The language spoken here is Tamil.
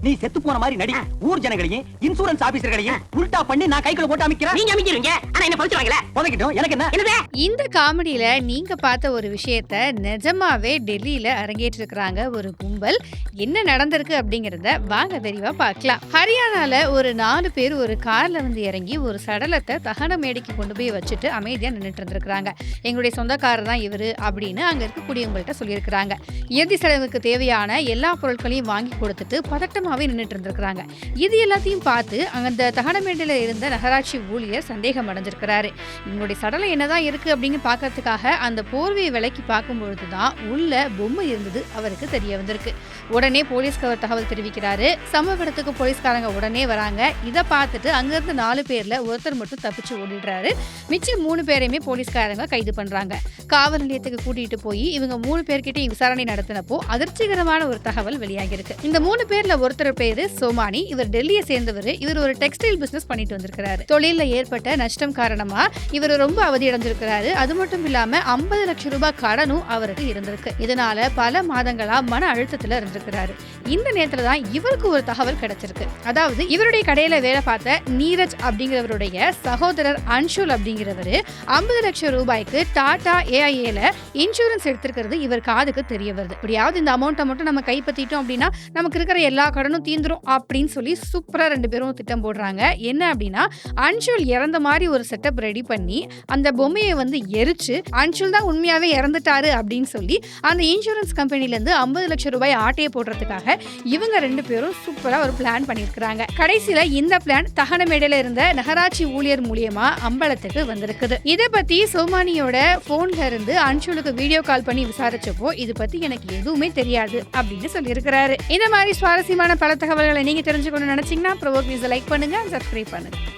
நீ செத்து போன மாதிரி நடி. ஊர் ஜனங்களையும் இன்சூரன்ஸ் ஆபீசர்களையும் உல்டா பண்ணி நான் கைக்குள்ள போட்டு அமைக்கிறேன். நீங்க அமைக்கிறீங்க, ஆனா என்ன பவிச்சுவாங்களே. புதைக்கிட்டோம், எனக்கு என்ன? இந்த காமெடியில நீங்க பார்த்த ஒரு விஷயத்த நிஜமாவே டெல்லியில அரங்கேற்றி இருக்கிறாங்க ஒரு கும்பல். என்ன நடந்திருக்கு அப்படிங்கறத வாங்க விரிவா பார்க்கலாம். ஹரியானால ஒரு 4 பேர் ஒரு கார்ல இருந்து இறங்கி ஒரு சடலத்தை தகன மேடைக்கு கொண்டு போய் வச்சுட்டு அமைதியா நின்றுட்டு இருந்திருக்காங்க. எங்களுடைய சொந்தக்காரர் தான் இவரு அப்படின்னு அங்க இருக்கக்கூடியவங்கள்ட்ட சொல்லியிருக்கிறாங்க. இறுதி சடங்குக்கு தேவையான எல்லா பொருட்களையும் வாங்கி கொடுத்துட்டு பதட்டமாவே நின்றுட்டு இருந்திருக்கிறாங்க. இது எல்லாத்தையும் பார்த்து அந்த தகனமேடையில இருந்த நகராட்சி ஊழியர் சந்தேகம் அடைஞ்சிருக்கிறாரு. இவங்களுடைய சடலம் என்னதான் இருக்கு அப்படின்னு பாக்கிறதுக்காக அந்த போர்வையை விலைக்கு பார்க்கும் பொழுதுதான் உள்ள பொம்மை இருந்தது அவருக்கு தெரிய வந்திருக்கு. உடனே போலீஸ்க்கு அவர் தகவல் தெரிவிக்கிறாரு. சம்பவ இடத்துக்கு போலீஸ்காரங்க உடனே வராங்க. இதை பார்த்துட்டு அங்கிருந்து 4 பேர்ல ஒருத்தர் மட்டும் தப்பிச்சு ஓடிடுறாரு. மிச்சம் 3 பேரையுமே போலீஸ்காரங்க கைது பண்றாங்க. காவல் நிலையத்துக்கு கூட்டிட்டு போய் இவங்க 3 பேர்கிட்ட விசாரணை நடத்தினப்போ அதிர்ச்சிகரமான ஒரு தகவல் வெளியாகி இருக்கு. இந்த 3 பேர்ல ஒருத்தர் பேரு சோமானி. இவர் டெல்லியை சேர்ந்தவர். இவர் ஒரு டெக்ஸ்டைல் பிசினஸ் பண்ணிட்டு வந்திருக்கிறாரு. தொழில ஏற்பட்ட நஷ்டம் காரணமா இவர் ரொம்ப அவதி அடைஞ்சிருக்கிறாரு. அது மட்டும் இல்லாம 50 லட்சம் ரூபாய் கடனும் அவருக்கு இருந்திருக்கு. இதனால பல மாதங்களா மன அழுத்தத்துல இருந்திருக்கிறாரு. இந்த நேரத்துல தான் இவருக்கு ஒரு தகவல் கிடைச்சிருக்கு. அதாவது இவருடைய கடையில வேலை பார்த்த நீரஜ் அப்படிங்கிறவருடைய சகோதரர் அன்ஷுல் அப்படிங்கிறவரு 50 லட்சம் ரூபாய்க்கு டாடா ஏஐஏல இன்சூரன்ஸ் எடுத்திருக்கிறது இவர் காதுக்கு தெரிய வருது. இப்படியாவது இந்த அமௌண்ட்டை மட்டும் நம்ம கைப்பற்றிட்டோம் அப்படின்னா நமக்கு இருக்கிற எல்லா கடனும் தீந்துரும் அப்படின்னு சொல்லி சூப்பரா 2 பேரும் திட்டம் போடுறாங்க. என்ன அப்படின்னா அன்ஷுல் இறந்த மாதிரி ஒரு செட்டப் ரெடி பண்ணி அந்த பொம்மையை எரிச்சு அன்ஷுல் தான் உண்மையாவே இறந்துட்டாரு அப்படின்னு சொல்லி அந்த இன்சூரன்ஸ் கம்பெனில இருந்து 50 லட்சம் ரூபாய் ஆட்டையை போடுறதுக்காக இவங்க 2 பேரும் சூப்பரா ஒரு பிளான் பண்ணிருக்காங்க. கடைசியில இந்த பிளான் தகனமேடையில இருந்த நகராட்சி ஊழியர் மூலியமா அம்பலத்துக்கு வந்திருக்குது. இதை பத்தி சோமானியோட போன்ல இருந்து அன்ஷுலுக்கு வீடியோ கால் பண்ணி விசாரிச்சப்போ இது பத்தி எனக்கு எதுவுமே தெரியாது அப்படின்னு சொல்லியிருக்கிறாரு. இந்த மாதிரி சுவாரஸ்யமான பல தகவல்களை நீங்க தெரிஞ்சுக்கணும்னு நினைச்சீங்கன்னா ப்ரோவோக் நியூஸை லைக் பண்ணுங்க, சப்ஸ்கிரைப் பண்ணுங்க.